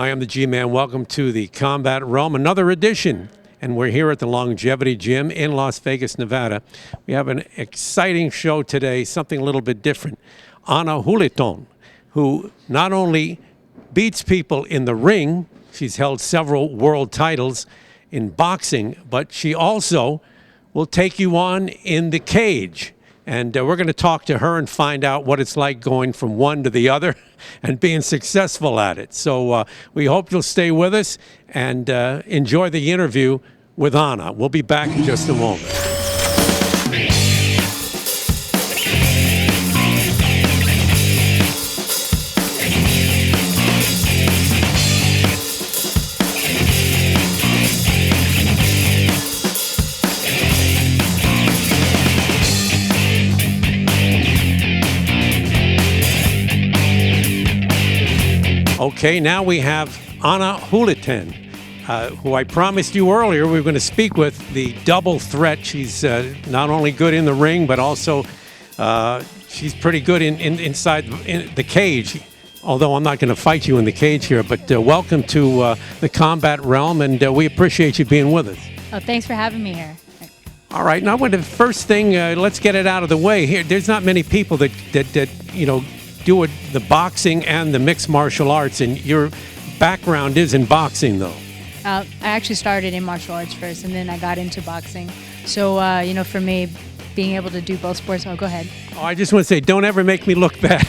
I am the G-Man. Welcome to the Combat Realm, another edition. And we're here at the Longevity Gym in Las Vegas, Nevada. We have an exciting show today, something a little bit different. Ana Julaton, who not only beats people in the ring, she's held several world titles in boxing, but she also will take you on in the cage. And we're going to talk to her and find out what it's like going from one to the other and being successful at it. So we hope you'll stay with us and enjoy the interview with Ana. We'll be back in just a moment. Okay, now we have Ana Julaton, who I promised you earlier we were going to speak with, the double threat. She's not only good in the ring, but also she's pretty good inside the cage, although I'm not going to fight you in the cage here. But welcome to the Combat Realm, and we appreciate you being with us. Oh, thanks for having me here. All right, now the first thing, let's get it out of the way here. There's not many people that you know, do the boxing and the mixed martial arts, and your background is in boxing, though. I actually started in martial arts first, and then I got into boxing. So, you know, for me, being able to do both sports, go ahead. Oh, I just want to say, don't ever make me look bad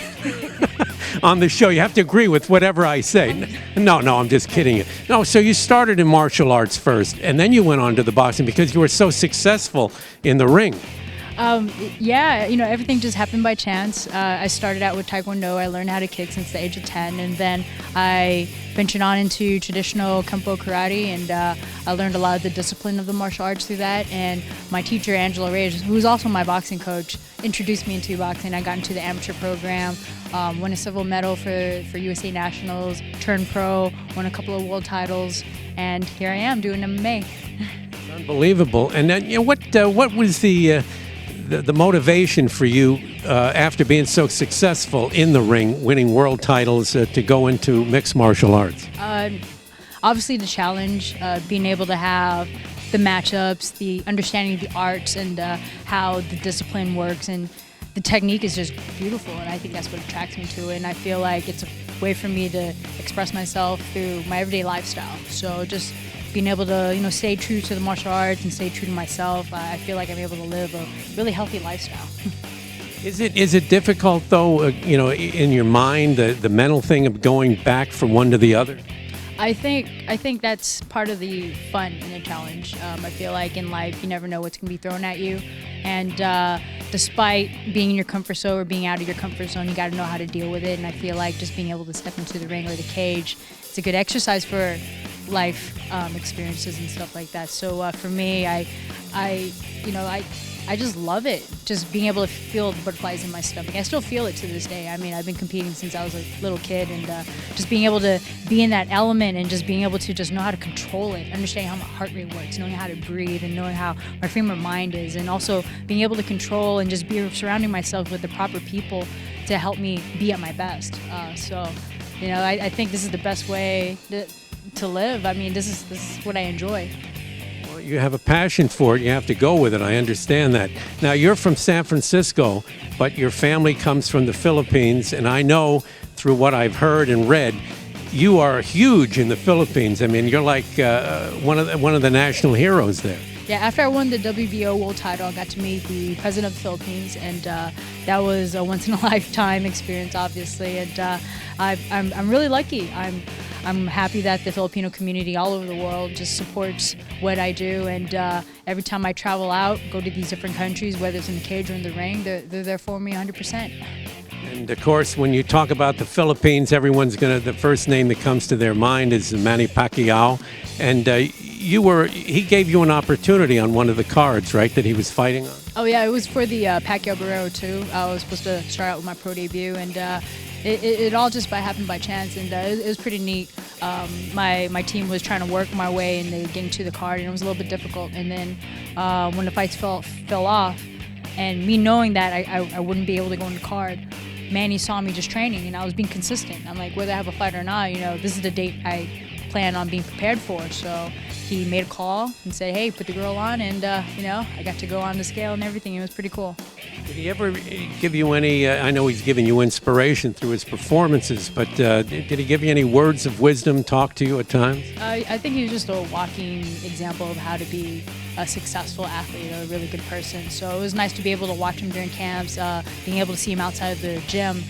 on the show. You have to agree with whatever I say. No, I'm just kidding you. No, so you started in martial arts first, and then you went on to the boxing because you were so successful in the ring. Yeah, you know, everything just happened by chance. I started out with Taekwondo. I learned how to kick since the age of 10, and then I ventured on into traditional Kempo karate, and I learned a lot of the discipline of the martial arts through that. And my teacher, Angela Reyes, who was also my boxing coach, introduced me into boxing. I got into the amateur program, won a silver medal for USA Nationals, turned pro, won a couple of world titles, and here I am doing MMA. Unbelievable. And then, you know, what was the motivation for you after being so successful in the ring, winning world titles, to go into mixed martial arts? Obviously the challenge, being able to have the matchups, the understanding of the arts, and how the discipline works, and the technique is just beautiful, and I think that's what attracts me to it. And I feel like it's a way for me to express myself through my everyday lifestyle. So just being able to, you know, stay true to the martial arts and stay true to myself, I feel like I'm able to live a really healthy lifestyle. Is it difficult, though, you know, in your mind, the mental thing of going back from one to the other? I think that's part of the fun and the challenge. I feel like in life you never know what's going to be thrown at you, and despite being in your comfort zone or being out of your comfort zone, you got to know how to deal with it. And I feel like just being able to step into the ring or the cage, it's a good exercise for life experiences and stuff like that. So for me, I just love it, just being able to feel the butterflies in my stomach. I still feel it to this day. I mean, I've been competing since I was a little kid, and just being able to be in that element and just being able to just know how to control it, understanding how my heart rate works, knowing how to breathe, and knowing how my frame of mind is, and also being able to control and just be surrounding myself with the proper people to help me be at my best. So, you know, I think this is the best way to live. I mean, this is what I enjoy. Well, you have a passion for it. You have to go with it. I understand that. Now, you're from San Francisco, but your family comes from the Philippines, and I know through what I've heard and read, you are huge in the Philippines. I mean, you're like one of the national heroes there. Yeah, after I won the WBO world title, I got to meet the president of the Philippines, and that was a once-in-a-lifetime experience, obviously. And I'm really lucky. I'm happy that the Filipino community all over the world just supports what I do, and every time I travel out, go to these different countries, whether it's in the cage or in the ring, they're there for me 100%. And of course, when you talk about the Philippines, the first name that comes to their mind is Manny Pacquiao, and he gave you an opportunity on one of the cards, right, that he was fighting on? Oh yeah, it was for the Pacquiao Barrero 2. I was supposed to start out with my pro debut, and it all just happened by chance, and it was pretty neat. My team was trying to work my way, and they getting to the card, and it was a little bit difficult. And then when the fights fell off, and me knowing that I wouldn't be able to go on the card, Manny saw me just training, and I was being consistent. I'm like, whether I have a fight or not, this is the date I plan on being prepared for. So he made a call and said, hey, put the girl on, and I got to go on the scale and everything. It was pretty cool. Did he ever give you any, I know he's given you inspiration through his performances, but did he give you any words of wisdom, talk to you at times? I think he was just a walking example of how to be a successful athlete, a really good person. So it was nice to be able to watch him during camps, being able to see him outside the gym.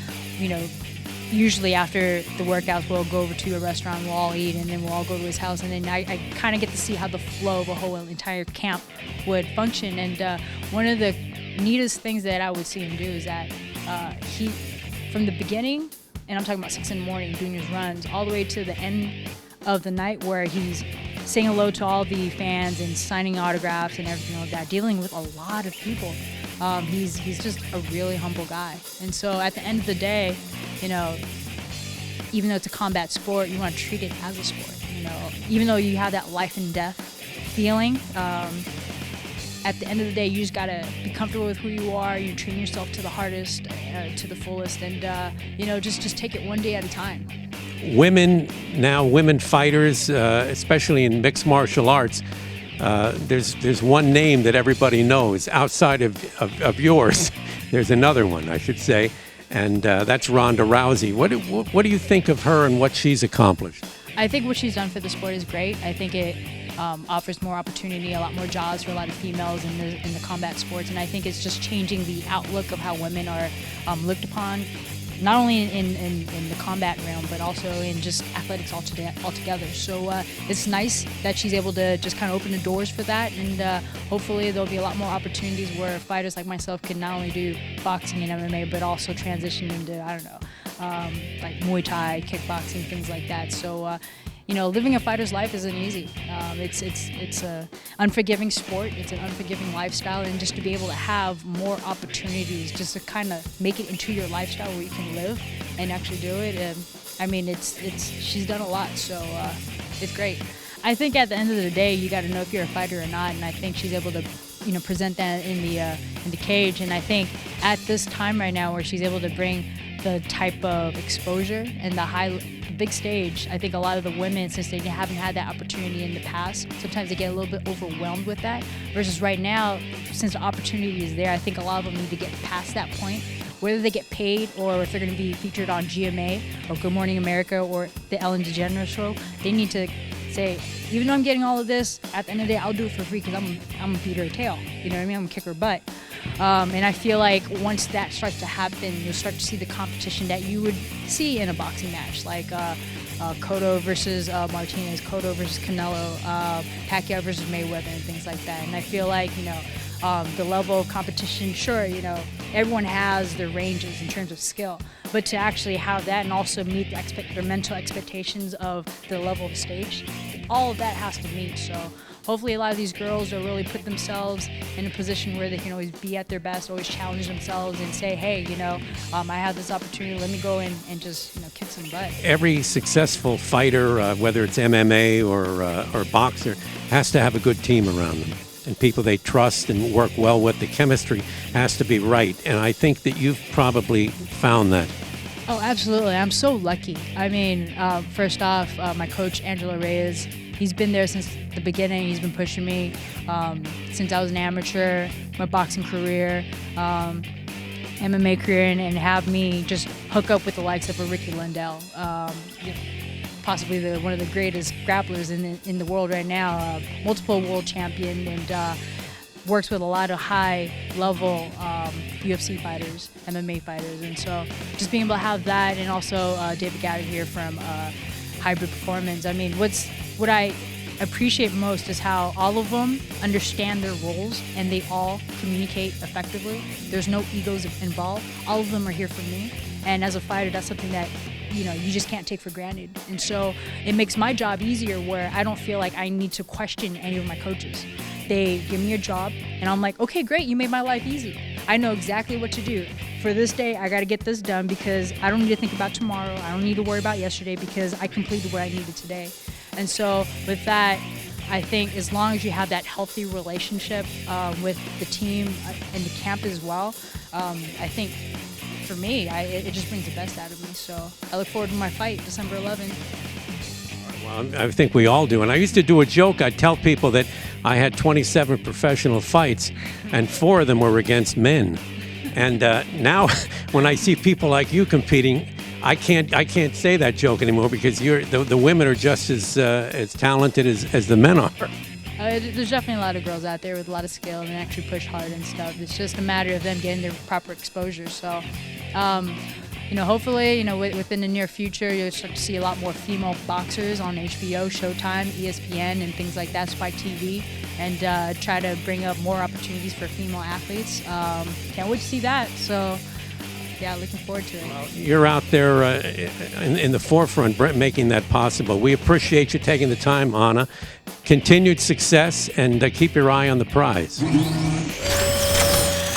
Usually after the workouts, we'll go over to a restaurant, we'll all eat, and then we'll all go to his house. And then I kind of get to see how the flow of a whole entire camp would function. And one of the neatest things that I would see him do is that he, from the beginning, and I'm talking about 6 in the morning, doing his runs, all the way to the end of the night where he's saying hello to all the fans and signing autographs and everything like that, dealing with a lot of people. He's just a really humble guy. And so at the end of the day, even though it's a combat sport, you want to treat it as a sport. Even though you have that life and death feeling, at the end of the day, you just gotta be comfortable with who you are. You train yourself to the hardest, to the fullest, and just take it one day at a time. Women fighters, especially in mixed martial arts, there's one name that everybody knows outside of yours. There's another one, I should say, and that's Ronda Rousey. What do you think of her and what she's accomplished? I think what she's done for the sport is great. I think it offers more opportunity, a lot more jobs for a lot of females in the combat sports, and I think it's just changing the outlook of how women are looked upon, not only in the combat realm, but also in just athletics altogether. So it's nice that she's able to just kind of open the doors for that, and hopefully there'll be a lot more opportunities where fighters like myself can not only do boxing and MMA, but also transition into, like Muay Thai, kickboxing, things like that. So living a fighter's life isn't easy. It's a unforgiving sport. It's an unforgiving lifestyle, and just to be able to have more opportunities, just to kind of make it into your lifestyle where you can live and actually do it. She's done a lot, so it's great. I think at the end of the day, you got to know if you're a fighter or not, and I think she's able to, present that in the cage. And I think at this time right now, where she's able to bring the type of exposure and the big stage, I think a lot of the women, since they haven't had that opportunity in the past, sometimes they get a little bit overwhelmed with that. Versus right now, since the opportunity is there, I think a lot of them need to get past that point. Whether they get paid or if they're going to be featured on GMA or Good Morning America or the Ellen DeGeneres show, they need to say, even though I'm getting all of this, at the end of the day, I'll do it for free because I'm gonna beat her tail. You know what I mean? I'm gonna kick her butt. And I feel like once that starts to happen, you'll start to see the competition that you would see in a boxing match, like Cotto versus Martinez, Cotto versus Canelo, Pacquiao versus Mayweather, and things like that. And I feel like, the level of competition, sure, everyone has their ranges in terms of skill, but to actually have that and also meet their mental expectations of the level of the stage, all of that has to meet. So hopefully a lot of these girls will really put themselves in a position where they can always be at their best, always challenge themselves and say, hey, I have this opportunity, let me go in and just kick some butt. Every successful fighter, whether it's MMA or boxer, has to have a good team around them and people they trust and work well with. The chemistry has to be right, and I think that you've probably found that. Oh, absolutely. I'm so lucky. I mean, first off, my coach, Angelo Reyes, he's been there since the beginning. He's been pushing me since I was an amateur, my boxing career, MMA career, and have me just hook up with the likes of a Ricky Lundell, possibly one of the greatest grapplers in the world right now, multiple world champion, and works with a lot of high-level UFC fighters, MMA fighters, and so just being able to have that, and also David Gatter here from Hybrid Performance. I mean, what I appreciate most is how all of them understand their roles and they all communicate effectively. There's no egos involved. All of them are here for me, and as a fighter, that's something that you just can't take for granted. And so it makes my job easier, where I don't feel like I need to question any of my coaches. They give me a job and I'm like, okay, great, you made my life easy. I know exactly what to do. For this day, I got to get this done because I don't need to think about tomorrow. I don't need to worry about yesterday because I completed what I needed today. And so with that, I think as long as you have that healthy relationship with the team and the camp as well, I think for me, it just brings the best out of me. So I look forward to my fight, December 11th. Well, I think we all do. And I used to do a joke. I'd tell people that I had 27 professional fights, and 4 of them were against men. And now, when I see people like you competing, I can't say that joke anymore because the women are just as talented as the men are. There's definitely a lot of girls out there with a lot of skill and actually push hard and stuff. It's just a matter of them getting their proper exposure. So, hopefully, within the near future, you'll start to see a lot more female boxers on HBO, Showtime, ESPN, and things like that, Spike TV, and try to bring up more opportunities for female athletes. Can't wait to see that. So, yeah, looking forward to it. Well, you're out there in the forefront making that possible. We appreciate you taking the time, Ana. Continued success, and keep your eye on the prize.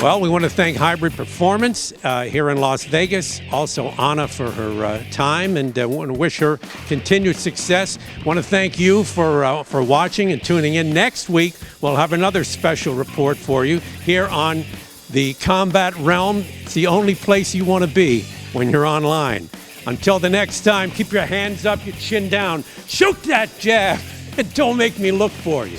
Well, we want to thank Hybrid Performance here in Las Vegas. Also, Ana for her time, and want to wish her continued success. Want to thank you for watching and tuning in. Next week, we'll have another special report for you here on the Combat Realm. It's the only place you want to be when you're online. Until the next time, keep your hands up, your chin down. Shoot that jab, and don't make me look for you.